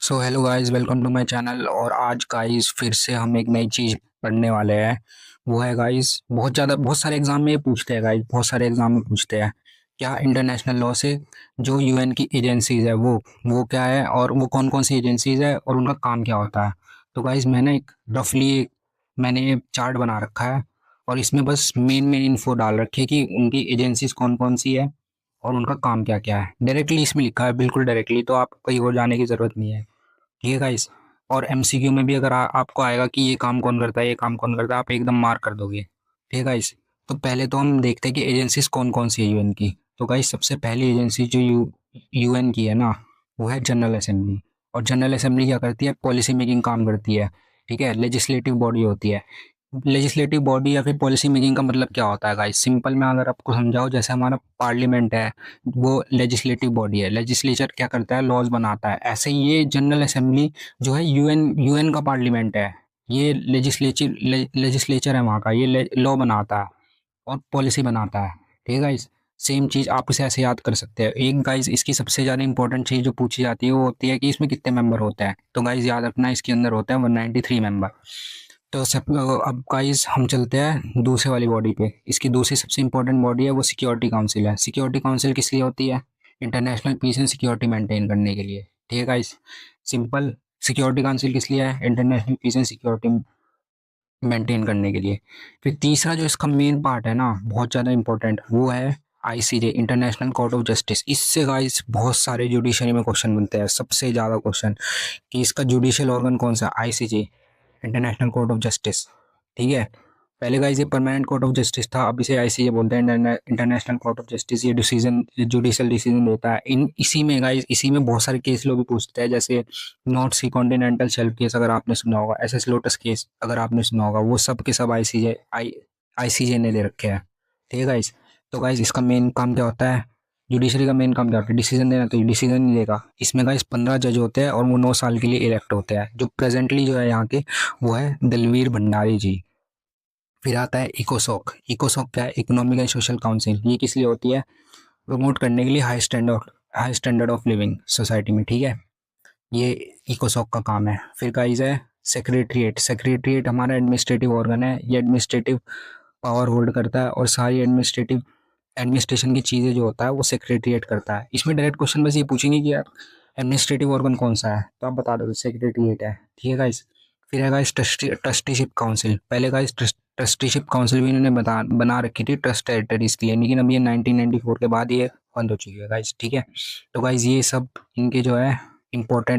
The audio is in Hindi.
So hello guys, welcome to my channel. और आज गाइस फिर से हम एक नई चीज़ पढ़ने वाले हैं। वो है गाइस, बहुत सारे एग्जाम में ये पूछते हैं गाइस, बहुत सारे एग्जाम में पूछते हैं क्या इंटरनेशनल लॉ से जो यूएन की एजेंसीज है वो क्या है, और वो कौन कौन सी एजेंसीज है और उनका काम क्या होता है। तो गाइस मैंने एक रफली मैंने चार्ट बना रखा है, और इसमें बस मेन मेन इन्फो डाल रखी है कि उनकी एजेंसीज कौन कौन सी है और उनका काम क्या क्या है। डायरेक्टली इसमें लिखा है, बिल्कुल डायरेक्टली, तो आप कहीं और जाने की ज़रूरत नहीं है। ठीक है गाइस। और एमसीक्यू में भी अगर आपको आएगा कि ये काम कौन करता है, ये काम कौन करता है, आप एकदम मार्क कर दोगे। ठीक है गाइस। तो पहले तो हम देखते हैं कि एजेंसीज कौन कौन सी है यूएन की। तो गाइस सबसे पहली एजेंसी जो यूएन की है ना, वो है जनरल असेंबली। और जनरल असेंबली क्या करती है? पॉलिसी मेकिंग काम करती है। ठीक है, लेजिस्लेटिव बॉडी होती है। लेजिस्लेटिव बॉडी या फिर पॉलिसी मेकिंग का मतलब क्या होता है गाइस? सिंपल में अगर आपको समझाओ, जैसे हमारा पार्लियामेंट है, वो लेजिस्लेटिव बॉडी है। लेजिस्लेचर क्या करता है? लॉज बनाता है। ऐसे ही ये जनरल असेंबली जो है यूएन का पार्लियामेंट है। ये लेजिस्लेचर है वहाँ का, ये लॉ बनाता है और पॉलिसी बनाता है। ठीक है गाइस। सेम चीज़ आप इसे ऐसे याद कर सकते हैं। एक गाइस इसकी सबसे ज़्यादा इंपॉर्टेंट चीज़ जो पूछी जाती है वो होती है कि इसमें कितने मेंबर होते हैं। तो गाइस याद रखना, इसके अंदर होते हैं 193 मेंबर। तो सब अब गाइस हम चलते हैं दूसरे वाली बॉडी पे। इसकी दूसरी सबसे इंपॉर्टेंट बॉडी है वो सिक्योरिटी काउंसिल है। सिक्योरिटी काउंसिल किस लिए होती है? International peace and security maintain करने के लिए। ठीक है गाइस, सिंपल। सिक्योरिटी काउंसिल किस लिए है? International peace and security maintain करने के लिए। फिर तीसरा जो इसका मेन पार्ट है ना, बहुत ज़्यादा इंपॉर्टेंट, वो है ICJ, international court of justice. इससे गाइस बहुत सारे जुडिशरी में क्वेश्चन बनते हैं, सबसे ज़्यादा क्वेश्चन, कि इसका जुडिशियल ऑर्गन कौन सा? ICJ, international court of justice. ठीक है। पहले गाइस ये परमानेंट कोर्ट ऑफ जस्टिस था, अब इसे आईसीजे बोलते हैं, इंटरनेशनल कोर्ट ऑफ जस्टिस। ये डिसीजन, जुडिशियल डिसीजन देता है। इसी में गाइस, इसी में बहुत सारे केस लोग भी पूछते हैं, जैसे नॉर्थ सी कॉन्टिनेंटल शेल्फ केस अगर आपने सुना होगा, एसएस लोटस केस अगर आपने सुना होगा, वो सब के सब आईसीजे ने ले रखे हैं। ठीक है गाइस। तो गाइस इसका मेन काम क्या होता है? जुडिशरी का मेन काम क्या होता है? डिसीजन देना। तो ये डिसीजन नहीं देगा। इसमें गाइस 15 जज होते हैं और वो 9 साल के लिए इलेक्ट होते हैं। जो प्रेजेंटली जो है यहाँ के, वो है दलवीर भंडारी जी। फिर आता है इकोसॉक। इकोसॉक क्या है? Economic and social council. ये किस लिए होती है? प्रमोट करने के लिए high standard of living society में। ठीक है, ये इकोसॉक का काम है। फिर गाइस है सेक्रेटरीट। सेक्रेटरीट हमारा एडमिनिस्ट्रेटिव ऑर्गन है। ये एडमिनिस्ट्रेटिव पावर होल्ड करता है, और सारी एडमिनिस्ट्रेशन की चीज़ें जो होता है वो सेक्रेटरीट करता है। इसमें डायरेक्ट क्वेश्चन बस ये पूछेंगे कि यार एडमिनिस्ट्रेटिव ऑर्गन कौन सा है, तो आप बता दो सेक्रेटरीट है। ठीक है गाइस। फिर है गाइस ट्रस्टीशिप काउंसिल। पहले गाइस ट्रस्टीशिप काउंसिल भी इन्होंने बना रखी थी ट्रस्ट टेरिटरीज के लिए, लेकिन अब ये 1994 के बाद ये बंद हो चुकी है गाइस। ठीक है। तो गाइस ये सब इनके जो है इंपॉर्टेंट